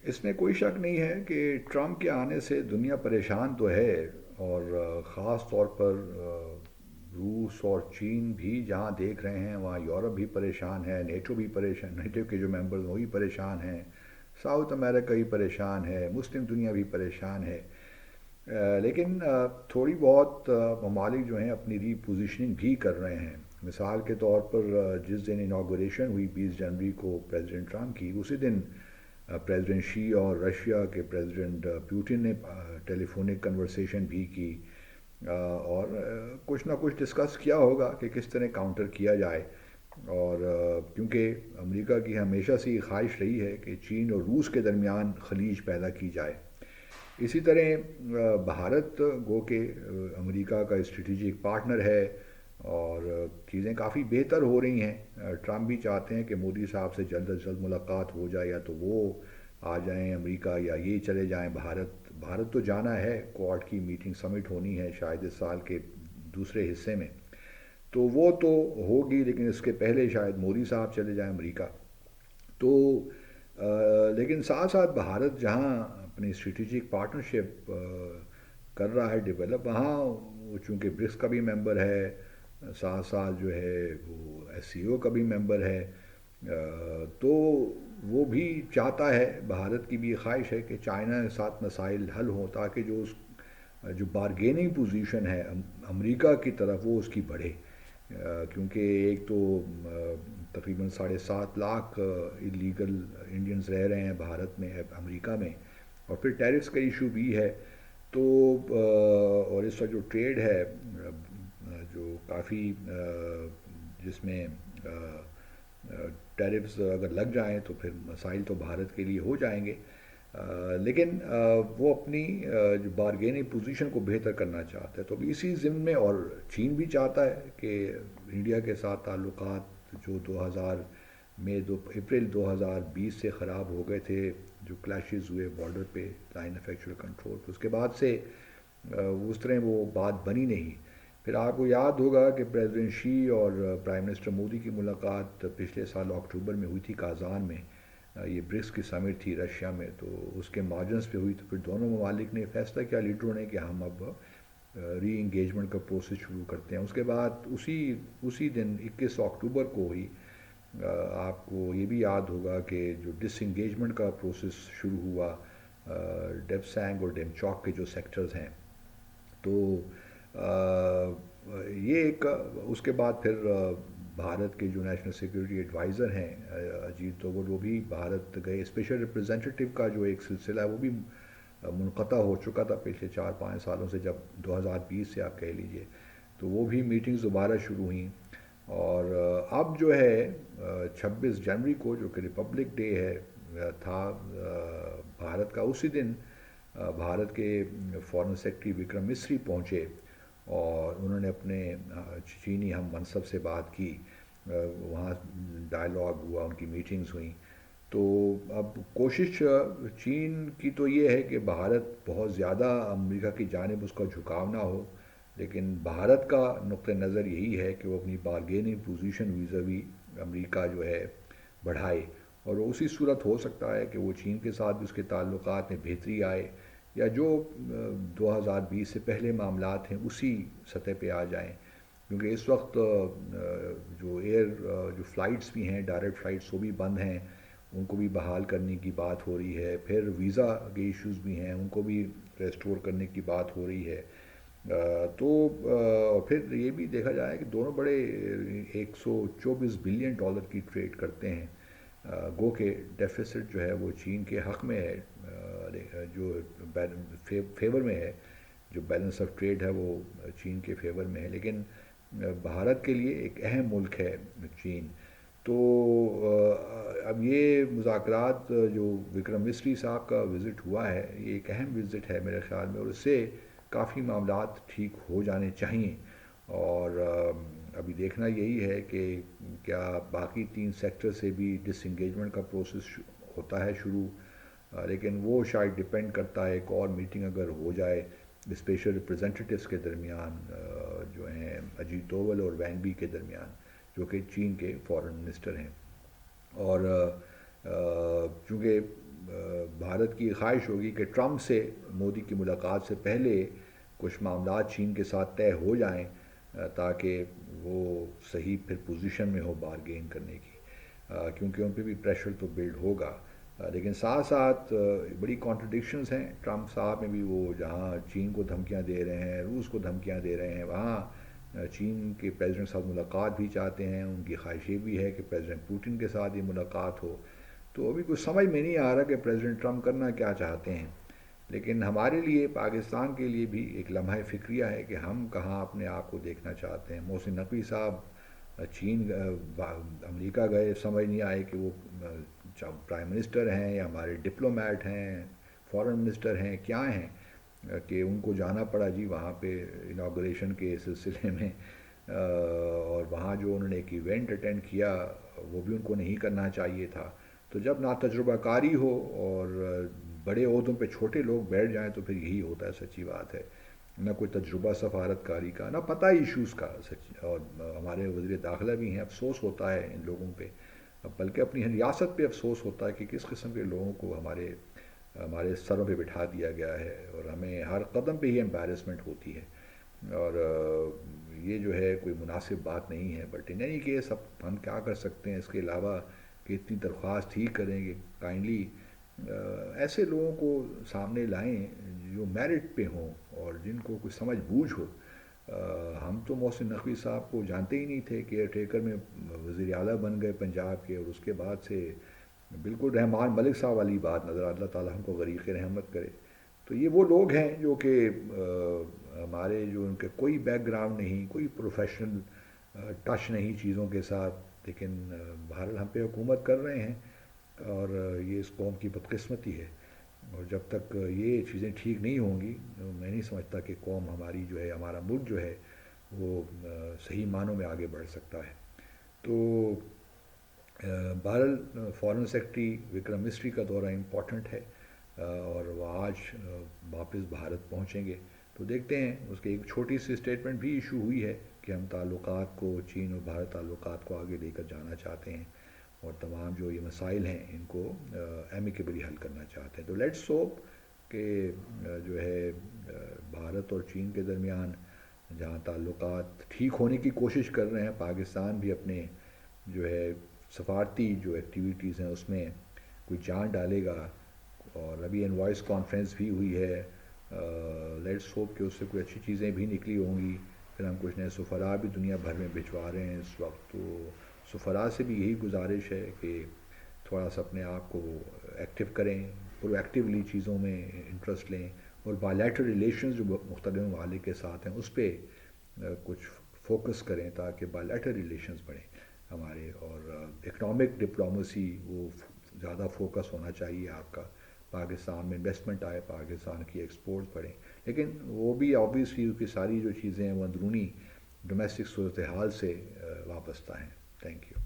اس میں کوئی شک نہیں ہے کہ ٹرمپ کے آنے سے دنیا پریشان تو ہے، اور خاص طور پر روس اور چین بھی جہاں دیکھ رہے ہیں وہاں یورپ بھی پریشان ہے، نیٹو بھی پریشان، نیٹو کے جو ممبرز وہی پریشان ہیں، ساؤتھ امریکہ بھی پریشان ہے، مسلم دنیا بھی پریشان ہے۔ لیکن تھوڑی بہت ممالک جو ہیں اپنی ری پوزیشننگ بھی کر رہے ہیں۔ مثال کے طور پر جس دن انوگریشن ہوئی 20 جنوری کو پریزیڈنٹ ٹرمپ کی، اسی دن پریزیڈنٹ شی اور رشیا کے پریزیڈنٹ پیوٹن نے ٹیلی فونک کنورسیشن بھی کی، اور کچھ نہ کچھ ڈسکس کیا ہوگا کہ کس طرح کاؤنٹر کیا جائے۔ اور کیونکہ امریکہ کی ہمیشہ سے یہ خواہش رہی ہے کہ چین اور روس کے درمیان خلیج پیدا کی جائے۔ اسی طرح بھارت گو کہ امریکہ کا اسٹریٹجک پارٹنر ہے، اور چیزیں کافی بہتر ہو رہی ہیں۔ ٹرمپ بھی چاہتے ہیں کہ مودی صاحب سے جلد از جلد ملاقات ہو جائے، یا تو وہ آ جائیں امریکہ یا یہ چلے جائیں بھارت۔ بھارت تو جانا ہے، کوارڈ کی میٹنگ سمٹ ہونی ہے شاید اس سال کے دوسرے حصے میں، تو وہ تو ہوگی، لیکن اس کے پہلے شاید مودی صاحب چلے جائیں امریکہ۔ تو لیکن ساتھ ساتھ بھارت جہاں اپنی اسٹریٹجک پارٹنرشپ کر رہا ہے ڈیولپ، وہاں وہ چونکہ برکس کا بھی ممبر ہے، ساتھ ساتھ جو ہے وہ ایس سی او کا بھی ممبر ہے، تو وہ بھی چاہتا ہے، بھارت کی بھی یہ خواہش ہے کہ چائنا کے ساتھ مسائل حل ہوں، تاکہ جو بارگیننگ پوزیشن ہے امریکہ کی طرف وہ اس کی بڑھے۔ کیونکہ ایک تو تقریباً 7.5 لاکھ اللیگل انڈینز رہ رہے ہیں بھارت میں، امریکہ میں، اور پھر ٹیرفس کا ایشو بھی ہے۔ تو اور اس کا جو ٹریڈ ہے جو کافی جس میں ٹیرفز اگر لگ جائیں تو پھر مسائل تو بھارت کے لیے ہو جائیں گے۔ لیکن وہ اپنی جو بارگیننگ پوزیشن کو بہتر کرنا چاہتا ہے، تو اسی ضمن میں، اور چین بھی چاہتا ہے کہ انڈیا کے ساتھ تعلقات جو 2020 سے خراب ہو گئے تھے، جو کلیشز ہوئے بارڈر پہ لائن آف ایکچوئل کنٹرول، تو اس کے بعد سے اس طرح وہ بات بنی نہیں۔ پھر آپ کو یاد ہوگا کہ پریزیڈنٹ شی اور پرائم منسٹر مودی کی ملاقات پچھلے سال اکتوبر میں ہوئی تھی کازان میں، یہ برکس کی سمٹ تھی رشیا میں، تو اس کے مارجنس پہ ہوئی، تو پھر دونوں ممالک نے فیصلہ کیا لیڈروں نے کہ ہم اب ری انگیجمنٹ کا پروسیس شروع کرتے ہیں۔ اس کے بعد اسی دن 21 اکتوبر کو ہوئی، آپ کو یہ بھی یاد ہوگا کہ جو ڈس انگیجمنٹ کا پروسیس شروع ہوا ڈیپ سینگ اور ڈیم چوک کے جو سیکٹرز ہیں، تو یہ ایک اس کے بعد پھر بھارت کے جو نیشنل سیکورٹی ایڈوائزر ہیں اجیت دوول، وہ بھی بھارت گئے۔ اسپیشل ریپرزینٹیٹیو کا جو ایک سلسلہ ہے وہ بھی منقطع ہو چکا تھا پچھلے 4-5 سالوں سے، جب 2020 سے آپ کہہ لیجئے، تو وہ بھی میٹنگز دوبارہ شروع ہوئیں۔ اور اب جو ہے 26 جنوری کو جو کہ ریپبلک ڈے ہے تھا بھارت کا، اسی دن بھارت کے فارن سیکرٹری وکرم مسری پہنچے، اور انہوں نے اپنے چینی ہم منصب سے بات کی، وہاں ڈائلاگ ہوا، ان کی میٹنگز ہوئیں۔ تو اب کوشش چین کی تو یہ ہے کہ بھارت بہت زیادہ امریکہ کی جانب اس کا جھکاؤ نہ ہو، لیکن بھارت کا نقطہ نظر یہی ہے کہ وہ اپنی بارگیننگ پوزیشن ویزاوی امریکہ جو ہے بڑھائے، اور اسی صورت ہو سکتا ہے کہ وہ چین کے ساتھ بھی اس کے تعلقات میں بہتری آئے، یا جو 2020 سے پہلے معاملات ہیں اسی سطح پہ آ جائیں۔ کیونکہ اس وقت جو فلائٹس بھی ہیں، ڈائریکٹ فلائٹس، وہ بھی بند ہیں، ان کو بھی بحال کرنے کی بات ہو رہی ہے۔ پھر ویزا کے ایشوز بھی ہیں، ان کو بھی ریسٹور کرنے کی بات ہو رہی ہے۔ تو پھر یہ بھی دیکھا جائے کہ دونوں بڑے $124 بلین کی ٹریڈ کرتے ہیں، گو کہ ڈیفیسٹ جو ہے وہ چین کے حق میں ہے، جو فیور میں ہے، جو بیلنس آف ٹریڈ ہے وہ چین کے فیور میں ہے، لیکن بھارت کے لیے ایک اہم ملک ہے چین۔ تو اب یہ مذاکرات جو وکرم مسری صاحب کا وزٹ ہوا ہے، یہ ایک اہم وزٹ ہے میرے خیال میں، اور اس سے کافی معاملات ٹھیک ہو جانے چاہئیں۔ اور ابھی دیکھنا یہی ہے کہ کیا باقی 3 سیکٹر سے بھی ڈس انگیجمنٹ کا پروسیس ہوتا ہے شروع، لیکن وہ شاید ڈپینڈ کرتا ہے ایک اور میٹنگ اگر ہو جائے اسپیشل ریپرزینٹیٹیوز کے درمیان، جو ہیں اجیت دوول اور وینگ بی کے درمیان، جو کہ چین کے فارن منسٹر ہیں۔ اور چونکہ بھارت کی خواہش ہوگی کہ ٹرمپ سے مودی کی ملاقات سے پہلے کچھ معاملات چین کے ساتھ طے ہو جائیں، تاکہ وہ صحیح پھر پوزیشن میں ہو بارگین کرنے کی، کیونکہ ان پہ بھی پریشر تو بلڈ ہوگا۔ لیکن ساتھ ساتھ بڑی کانٹرڈکشنز ہیں ٹرمپ صاحب میں بھی، وہ جہاں چین کو دھمکیاں دے رہے ہیں، روس کو دھمکیاں دے رہے ہیں، وہاں چین کے پریزیڈنٹ کے ساتھ ملاقات بھی چاہتے ہیں، ان کی خواہش یہ بھی ہے کہ پریزیڈنٹ پوٹن کے ساتھ یہ ملاقات ہو۔ تو ابھی کچھ سمجھ میں نہیں آ رہا کہ پریزیڈنٹ ٹرمپ کرنا کیا چاہتے ہیں، لیکن ہمارے لیے پاکستان کے لیے بھی ایک لمحہ فکریہ ہے کہ ہم کہاں اپنے آپ کو دیکھنا چاہتے ہیں۔ محسن نقوی صاحب چین امریکہ گئے، سمجھ نہیں آئے کہ وہ پرائم منسٹر ہیں یا ہمارے ڈپلومیٹ ہیں، فارن منسٹر ہیں، کیا ہیں، کہ ان کو جانا پڑا جی وہاں پہ انوگریشن کے سلسلے میں، اور وہاں جو انہوں نے ایک ایونٹ اٹینڈ کیا وہ بھی ان کو نہیں کرنا چاہیے تھا۔ تو جب نہ تجربہ کاری ہو اور بڑے عہدوں پہ چھوٹے لوگ بیٹھ جائیں تو پھر یہی ہوتا ہے، سچی بات ہے۔ نہ کوئی تجربہ سفارت کاری کا، نہ پتہ ایشوز کا، سچ، اور ہمارے وزیر داخلہ بھی ہیں، افسوس ہوتا ہے ان لوگوں پہ، بلکہ اپنی ریاست پہ افسوس ہوتا ہے کہ کس قسم کے لوگوں کو ہمارے سروں پہ بٹھا دیا گیا ہے، اور ہمیں ہر قدم پہ یہ امبیرسمنٹ ہوتی ہے، اور یہ جو ہے کوئی مناسب بات نہیں ہے۔ بٹ ان اینی کیس اب ہم کیا کر سکتے ہیں اس کے علاوہ کہ اتنی درخواست ہی کریں گے، کائنڈلی ایسے لوگوں کو سامنے لائیں جو میرٹ پہ ہوں اور جن کو کوئی سمجھ بوجھ ہو۔ ہم تو محسن نقوی صاحب کو جانتے ہی نہیں تھے، کہ ٹیکر میں وزیر اعلیٰ بن گئے پنجاب کے، اور اس کے بعد سے بالکل رحمان ملک صاحب والی بات نظر، اللہ تعالیٰ ہم کو غریق رحمت کرے۔ تو یہ وہ لوگ ہیں جو کہ ہمارے جو ان کے کوئی بیک گراؤنڈ نہیں، کوئی پروفیشنل ٹچ نہیں چیزوں کے ساتھ، لیکن بہرحال ہم پہ حکومت کر رہے ہیں، اور یہ اس قوم کی بدقسمتی ہے۔ اور جب تک یہ چیزیں ٹھیک نہیں ہوں گی، میں نہیں سمجھتا کہ قوم ہماری جو ہے، ہمارا ملک جو ہے وہ صحیح معنوں میں آگے بڑھ سکتا ہے۔ تو بہرحال فارن سیکرٹری وکرم مسری کا دورہ امپورٹنٹ ہے، اور وہ آج واپس بھارت پہنچیں گے، تو دیکھتے ہیں۔ اس کے ایک چھوٹی سی اسٹیٹمنٹ بھی ایشو ہوئی ہے کہ ہم تعلقات کو، چین اور بھارت تعلقات کو آگے لے کر جانا چاہتے ہیں، اور تمام جو یہ مسائل ہیں ان کو ایمیکیبلی حل کرنا چاہتے ہیں۔ تو لیٹس ہوپ کہ جو ہے بھارت اور چین کے درمیان جہاں تعلقات ٹھیک ہونے کی کوشش کر رہے ہیں، پاکستان بھی اپنے جو ہے سفارتی جو ایکٹیویٹیز ہیں اس میں کوئی جان ڈالے گا، اور ابھی انوائس کانفرنس بھی ہوئی ہے، لیٹس ہوپ کہ اس سے کوئی اچھی چیزیں بھی نکلی ہوں گی۔ پھر ہم کچھ نئے سفراء بھی دنیا بھر میں بھجوا رہے ہیں اس وقت، تو سفراء سے بھی یہی گزارش ہے کہ تھوڑا سا اپنے آپ کو ایکٹیو کریں، پرو ایکٹیولی چیزوں میں انٹرسٹ لیں، اور بائیلیٹرل ریلیشنز جو مختلف ممالک کے ساتھ ہیں اس پہ کچھ فوکس کریں، تاکہ بائیلیٹرل ریلیشنز بڑھیں ہمارے، اور اکنامک ڈپلومیسی وہ زیادہ فوکس ہونا چاہیے آپ کا، پاکستان میں انویسٹمنٹ آئے، پاکستان کی ایکسپورٹس بڑھیں، لیکن وہ بھی آبویسلی کی ساری جو چیزیں ہیں وہ اندرونی ڈومیسٹک صورتحال سے وابستہ ہیں۔ Thank you.